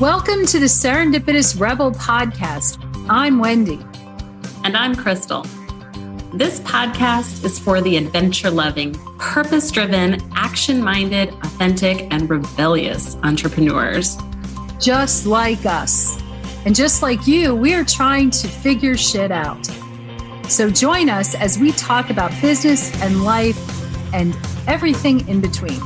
Welcome to the Serendipitous Rebel podcast. I'm Wendy. And I'm Krystal. This podcast is for the adventure-loving, purpose-driven, action-minded, authentic, and rebellious entrepreneurs. Just like us. And just like you, we are trying to figure shit out. So join us as we talk about business and life and everything in between.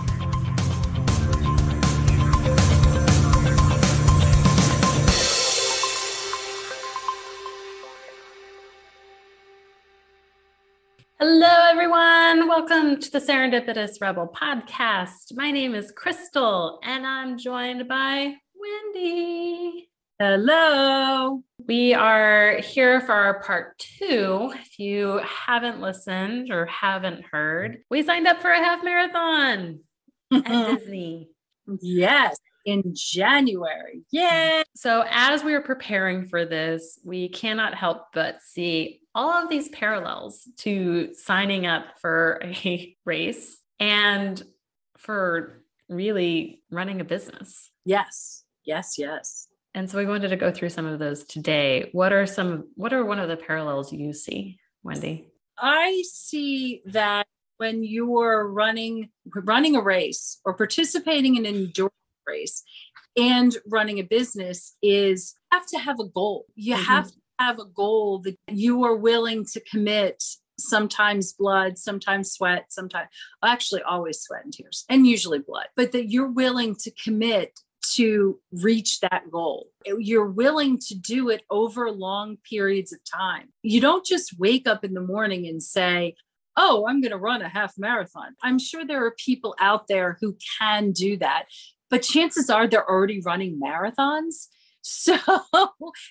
Hello, everyone. Welcome to the Serendipitous Rebel podcast. My name is Krystal, and I'm joined by Wendy. Hello. We are here for our part 2. If you haven't listened or haven't heard, we signed up for a half marathon at Disney. Yes, in January. Yay! So as we were preparing for this, we cannot help but see all of these parallels to signing up for a race and for really running a business. Yes. And so we wanted to go through some of those today. What are one of the parallels you see, Wendy? I see that when you are running a race or participating in an endurance race and running a business is you have to have a goal. You have to have a goal that you are willing to commit, sometimes blood, sometimes sweat, actually always sweat and tears, and usually blood, but that you're willing to commit to reach that goal. You're willing to do it over long periods of time. You don't just wake up in the morning and say, oh, I'm going to run a half marathon. I'm sure there are people out there who can do that, but chances are they're already running marathons. So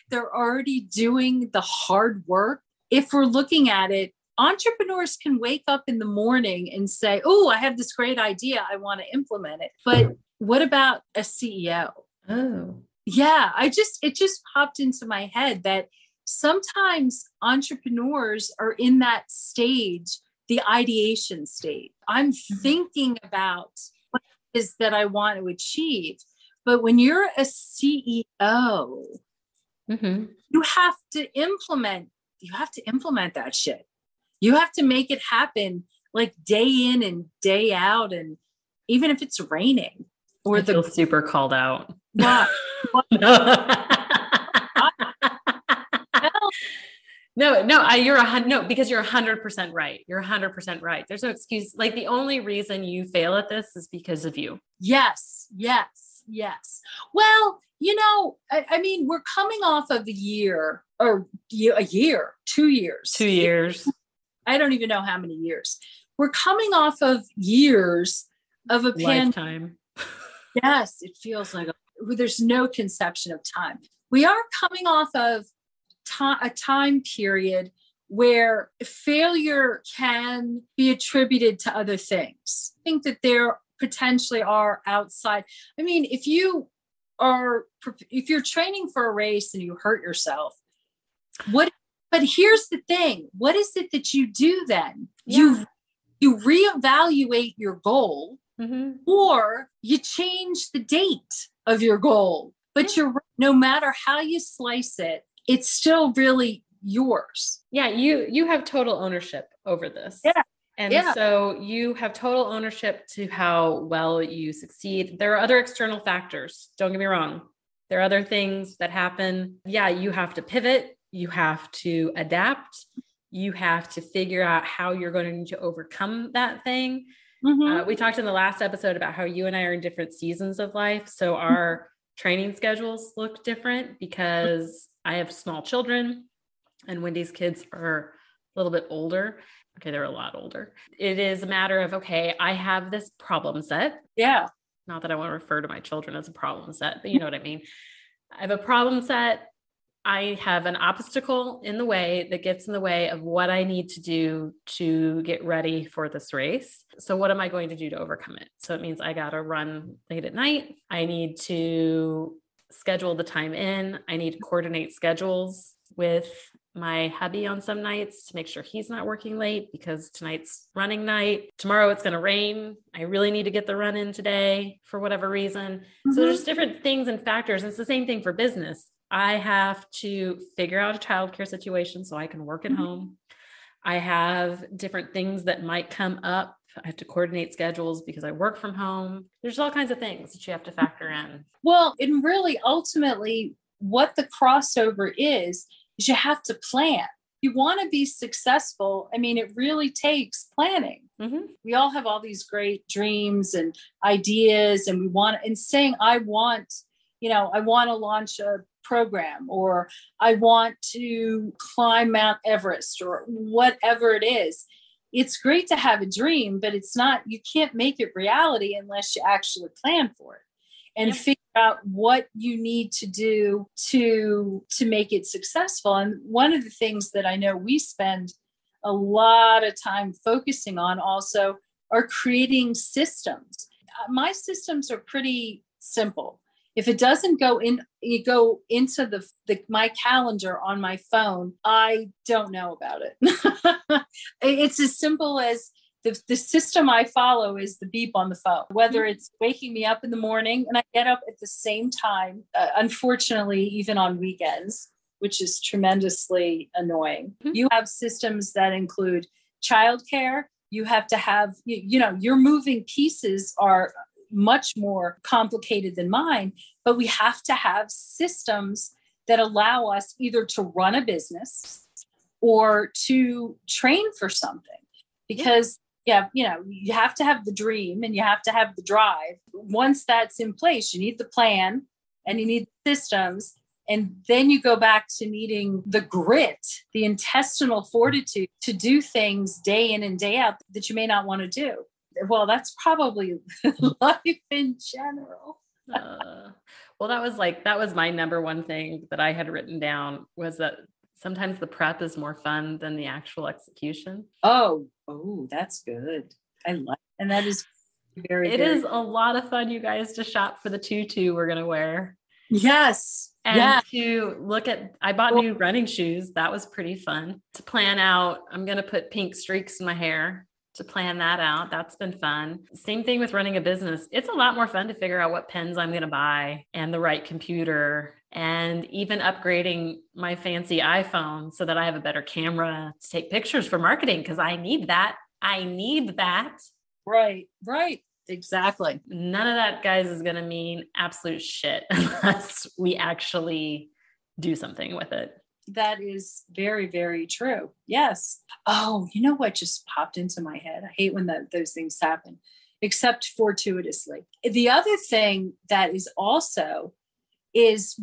they're already doing the hard work. If we're looking at it, entrepreneurs can wake up in the morning and say, oh, I have this great idea. I want to implement it. But what about a CEO? Oh, yeah. It just popped into my head that sometimes entrepreneurs are in that stage, the ideation stage. I'm thinking about what it is that I want to achieve. But when you're a CEO, you have to implement that shit. You have to make it happen like day in and day out. And even if it's raining or I feel super called out. What? No, because you're 100% right. You're 100% right. There's no excuse. Like the only reason you fail at this is because of you. Yes. Well, I mean, we're coming off of a year, 2 years. 2 years. I don't even know how many years. We're coming off of years of a lifetime. Yes, it feels like there's no conception of time. We are coming off of a time period where failure can be attributed to other things. I think that there potentially are outside. I mean, if you're training for a race and you hurt yourself, but here's the thing, what is it that you do then? Yeah. You reevaluate your goal or you change the date of your goal, but no matter how you slice it, it's still really yours. Yeah. You have total ownership over this. Yeah. And so you have total ownership to how well you succeed. There are other external factors. Don't get me wrong. There are other things that happen. Yeah. You have to pivot. You have to adapt. You have to figure out how you're going to overcome that thing. We talked in the last episode about how you and I are in different seasons of life. So our training schedules look different because I have small children and Wendy's kids are a little bit older. Okay, they're a lot older. It is a matter of, okay, I have this problem set. Yeah. Not that I want to refer to my children as a problem set, but you know what I mean? I have a problem set. I have an obstacle in the way that gets in the way of what I need to do to get ready for this race. So what am I going to do to overcome it? So it means I got to run late at night. I need to schedule the time in. I need to coordinate schedules with my hubby on some nights to make sure he's not working late because tonight's running night. Tomorrow it's going to rain. I really need to get the run in today for whatever reason. So there's different things and factors. It's the same thing for business. I have to figure out a childcare situation so I can work at home. I have different things that might come up. I have to coordinate schedules because I work from home. There's all kinds of things that you have to factor in. Well, and really ultimately what the crossover is you have to plan. You want to be successful. I mean, it really takes planning. We all have all these great dreams and ideas, and saying, I want to launch a program, or I want to climb Mount Everest, or whatever it is. It's great to have a dream, but you can't make it reality unless you actually plan for it and figure out what you need to do to make it successful. And one of the things that I know we spend a lot of time focusing on also are creating systems. My systems are pretty simple. If it doesn't go into my calendar on my phone, I don't know about it. It's as simple as the system I follow is the beep on the phone, whether it's waking me up in the morning, and I get up at the same time, unfortunately, even on weekends, which is tremendously annoying. You have systems that include childcare. You have to have, your moving pieces are much more complicated than mine, but we have to have systems that allow us either to run a business or to train for something, because you have to have the dream and you have to have the drive. Once that's in place, you need the plan and you need the systems. And then you go back to needing the grit, the intestinal fortitude to do things day in and day out that you may not want to do. Well, that's probably life in general. Well, that was my number one thing that I had written down, was that sometimes the prep is more fun than the actual execution. Oh, that's good. I like, and that is It is a lot of fun, you guys, to shop for the tutu we're going to wear. Yes. And to look at, I bought new running shoes. That was pretty fun to plan out. I'm going to put pink streaks in my hair to plan that out. That's been fun. Same thing with running a business. It's a lot more fun to figure out what pens I'm going to buy and the right computer, and even upgrading my fancy iPhone so that I have a better camera to take pictures for marketing, because I need that. Right. Exactly. None of that, guys, is going to mean absolute shit unless we actually do something with it. That is very, very true. Yes. Oh, you know what just popped into my head? I hate when those things happen, except fortuitously. The other thing that is also is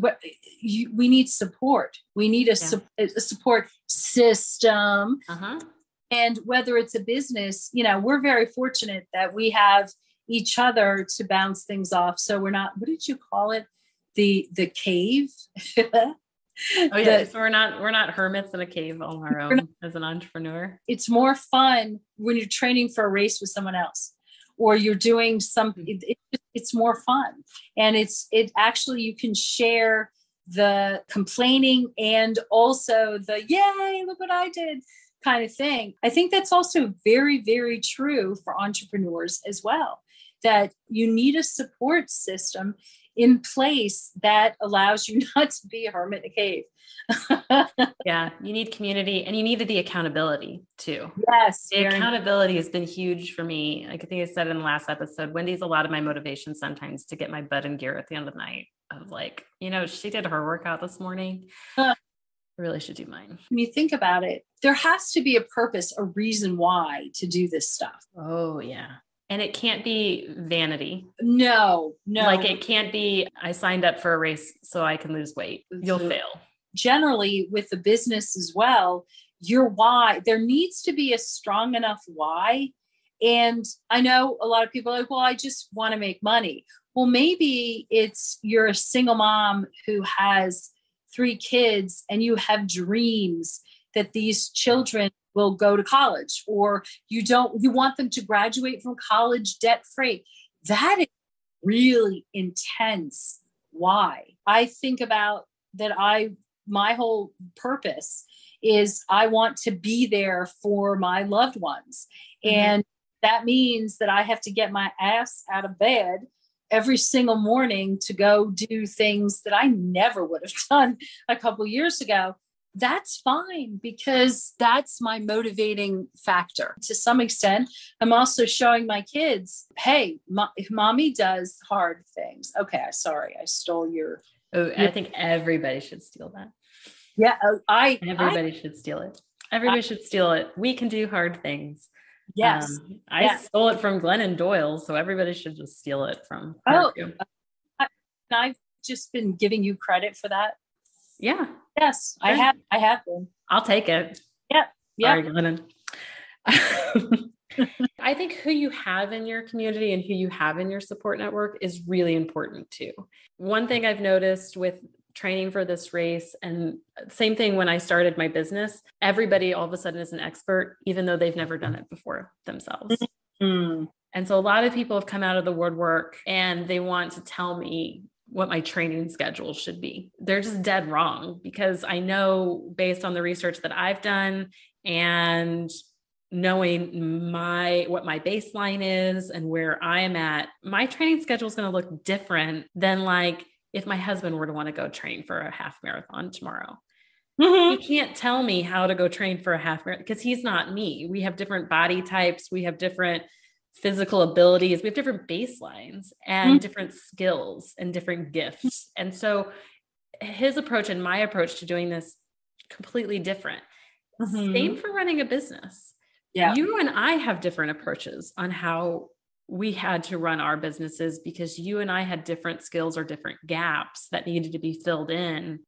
we need support. We need a support system. And whether it's a business, we're very fortunate that we have each other to bounce things off. So we're not, what did you call it? The cave? Oh yeah. So we're not hermits in a cave on our own as an entrepreneur. It's more fun when you're training for a race with someone else, or you're doing something. It's more fun. And it actually, you can share the complaining and also the, yay, look what I did kind of thing. I think that's also very, very true for entrepreneurs as well, that you need a support system in place that allows you not to be a hermit in a cave. Yeah, you need community, and you need the accountability too. Yes. The accountability has been huge for me. Like I think I said in the last episode, Wendy's a lot of my motivation sometimes to get my butt in gear at the end of the night, of like, she did her workout this morning. I really should do mine. When you think about it, there has to be a purpose, a reason why to do this stuff. Oh yeah. And it can't be vanity. No. Like it can't be, I signed up for a race so I can lose weight. You'll fail. Generally with the business as well, your why, there needs to be a strong enough why. And I know a lot of people are like, well, I just want to make money. Well, maybe you're a single mom who has 3 kids and you have dreams that these children will go to college, or you want them to graduate from college debt free. That is really intense. Why? I think about that. My whole purpose is I want to be there for my loved ones. Mm-hmm. And that means that I have to get my ass out of bed every single morning to go do things that I never would have done a couple years ago. That's fine, because that's my motivating factor. To some extent, I'm also showing my kids, hey, if mommy does hard things. Okay, sorry, I stole your. I think everybody should steal that. Yeah, everybody should steal it. Everybody should steal it. We can do hard things. Yes. I stole it from Glennon Doyle, so everybody should just steal it from her too. I've just been giving you credit for that. Yeah. Yes, sure. I have been. I'll take it. Yeah. Sorry, Glennon. I think who you have in your community and who you have in your support network is really important too. One thing I've noticed with training for this race, and same thing when I started my business, everybody all of a sudden is an expert, even though they've never done it before themselves. Mm-hmm. And so a lot of people have come out of the woodwork and they want to tell me what my training schedule should be. They're just dead wrong, because I know based on the research that I've done and knowing what my baseline is and where I am at, my training schedule is going to look different than like if my husband were to want to go train for a half marathon tomorrow. Mm-hmm. He can't tell me how to go train for a half marathon because he's not me. We have different body types. We have different physical abilities. We have different baselines and different skills and different gifts. And so his approach and my approach to doing this completely different. Mm-hmm. Same for running a business. Yeah. You and I have different approaches on how we had to run our businesses, because you and I had different skills or different gaps that needed to be filled in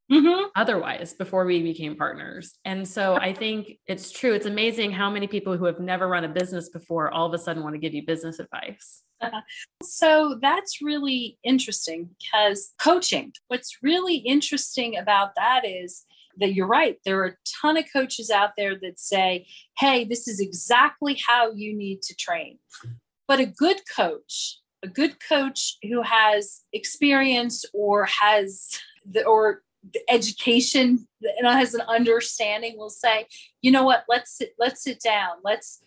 otherwise before we became partners. And so I think it's true. It's amazing how many people who have never run a business before all of a sudden want to give you business advice. So that's really interesting, because coaching, what's really interesting about that is that you're right. There are a ton of coaches out there that say, hey, this is exactly how you need to train. But a good coach who has experience or has the education and has an understanding will say, you know what, let's sit down. Let's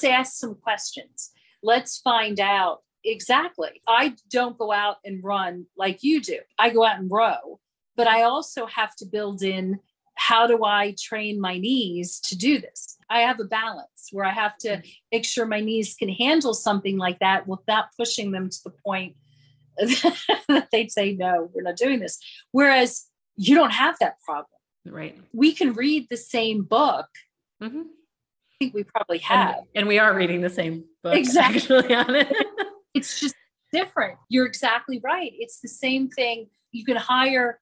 ask some questions. Let's find out exactly. I don't go out and run like you do. I go out and row, but I also have to build in, how do I train my knees to do this? I have a balance where I have to make sure my knees can handle something like that without pushing them to the point that they'd say, no, we're not doing this. Whereas you don't have that problem. Right. We can read the same book. Mm-hmm. I think we probably have. And we are reading the same book. Exactly. Actually, on it. It's just different. You're exactly right. It's the same thing. You can hire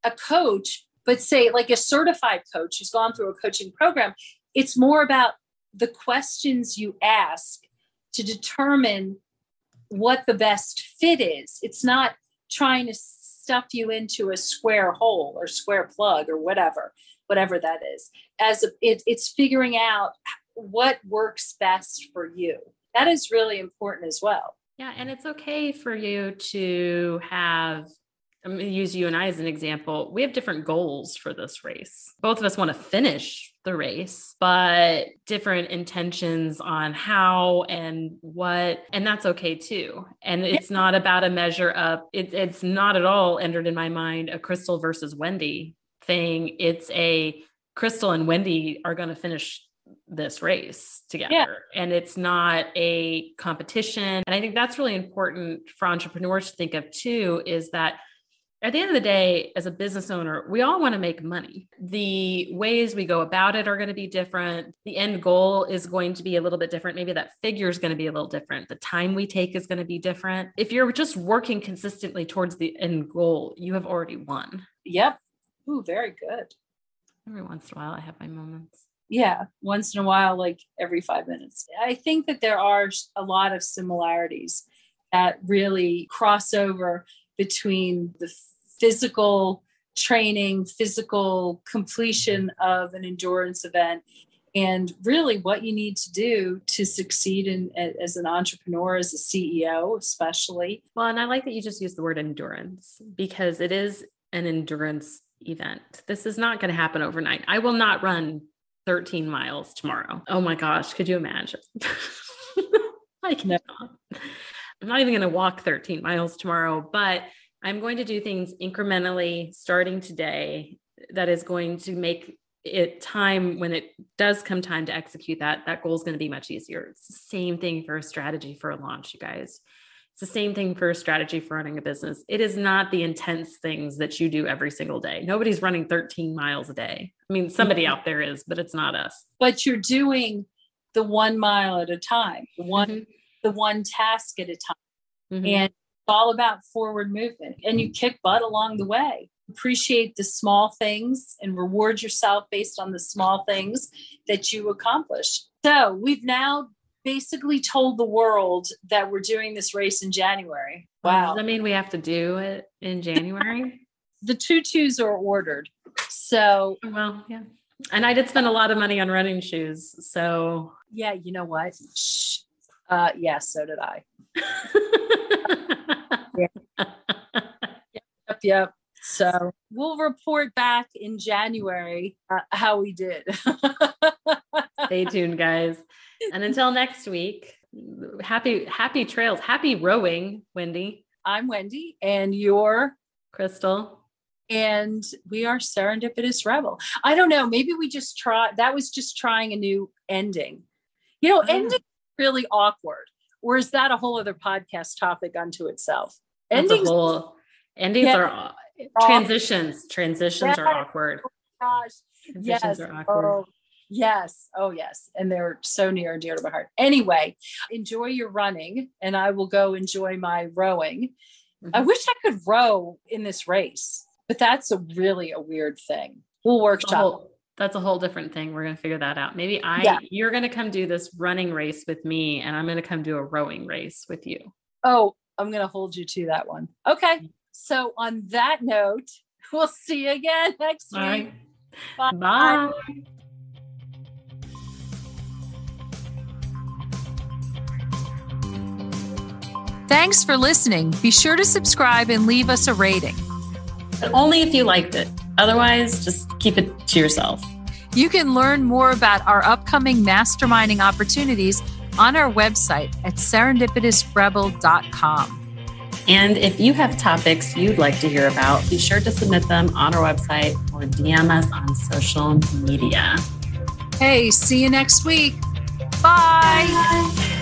a coach, but say like a certified coach who's gone through a coaching program. It's more about the questions you ask to determine what the best fit is. It's not trying to stuff you into a square hole or square plug or whatever that is. It's figuring out what works best for you. That is really important as well. Yeah. And it's okay for you to have, I'm going to use you and I as an example. We have different goals for this race. Both of us want to finish the race, but different intentions on how and what, and that's okay too. And it's not about a measure of, it's not at all entered in my mind a Krystal versus Wendy thing. It's a Krystal and Wendy are going to finish this race together. Yeah. And it's not a competition. And I think that's really important for entrepreneurs to think of too, is that at the end of the day, as a business owner, we all want to make money. The ways we go about it are going to be different. The end goal is going to be a little bit different. Maybe that figure is going to be a little different. The time we take is going to be different. If you're just working consistently towards the end goal, you have already won. Yep. Ooh, very good. Every once in a while, I have my moments. Yeah. Once in a while, like every 5 minutes. I think that there are a lot of similarities that really cross over between the physical training, physical completion of an endurance event, and really what you need to do to succeed as an entrepreneur, as a CEO, especially. Well, and I like that you just used the word endurance, because it is an endurance event. This is not going to happen overnight. I will not run 13 miles tomorrow. Oh my gosh. Could you imagine? I cannot. I'm not even going to walk 13 miles tomorrow, but I'm going to do things incrementally starting today that is going to make it time when it does come time to execute that goal is going to be much easier. It's the same thing for a strategy for a launch, you guys. It's the same thing for a strategy for running a business. It is not the intense things that you do every single day. Nobody's running 13 miles a day. I mean, somebody out there is, but it's not us. But you're doing the 1 mile at a time, the one task at a time. Mm-hmm. And it's all about forward movement, and you kick butt along the way. Appreciate the small things and reward yourself based on the small things that you accomplish. So we've now basically told the world that we're doing this race in January. Wow. Does that mean we have to do it in January? The tutus are ordered. So, well, yeah. And I did spend a lot of money on running shoes. So yeah, you know what? Shh. Yeah, so did I. Yep. So we'll report back in January how we did. Stay tuned, guys. And until next week, happy trails, happy rowing, Wendy. I'm Wendy, and you're Krystal. And we are Serendipitous Rebel. I don't know. Maybe we just that was just trying a new ending. Ending really awkward. Or is that a whole other podcast topic unto itself? Endings are transitions. Transitions are awkward. Oh gosh. Transitions are awkward. Oh, yes. Oh, yes. And they're so near and dear to my heart. Anyway, enjoy your running, and I will go enjoy my rowing. Mm-hmm. I wish I could row in this race, but that's a weird thing. We'll workshop. That's a whole different thing. We're going to figure that out. Maybe you're going to come do this running race with me, and I'm going to come do a rowing race with you. Oh, I'm going to hold you to that one. Okay. So on that note, we'll see you again next week. Right. Bye. Bye. Thanks for listening. Be sure to subscribe and leave us a rating. But only if you liked it. Otherwise, just keep it to yourself. You can learn more about our upcoming masterminding opportunities on our website at serendipitousrebel.com. And if you have topics you'd like to hear about, be sure to submit them on our website or DM us on social media. Hey, see you next week. Bye. Bye.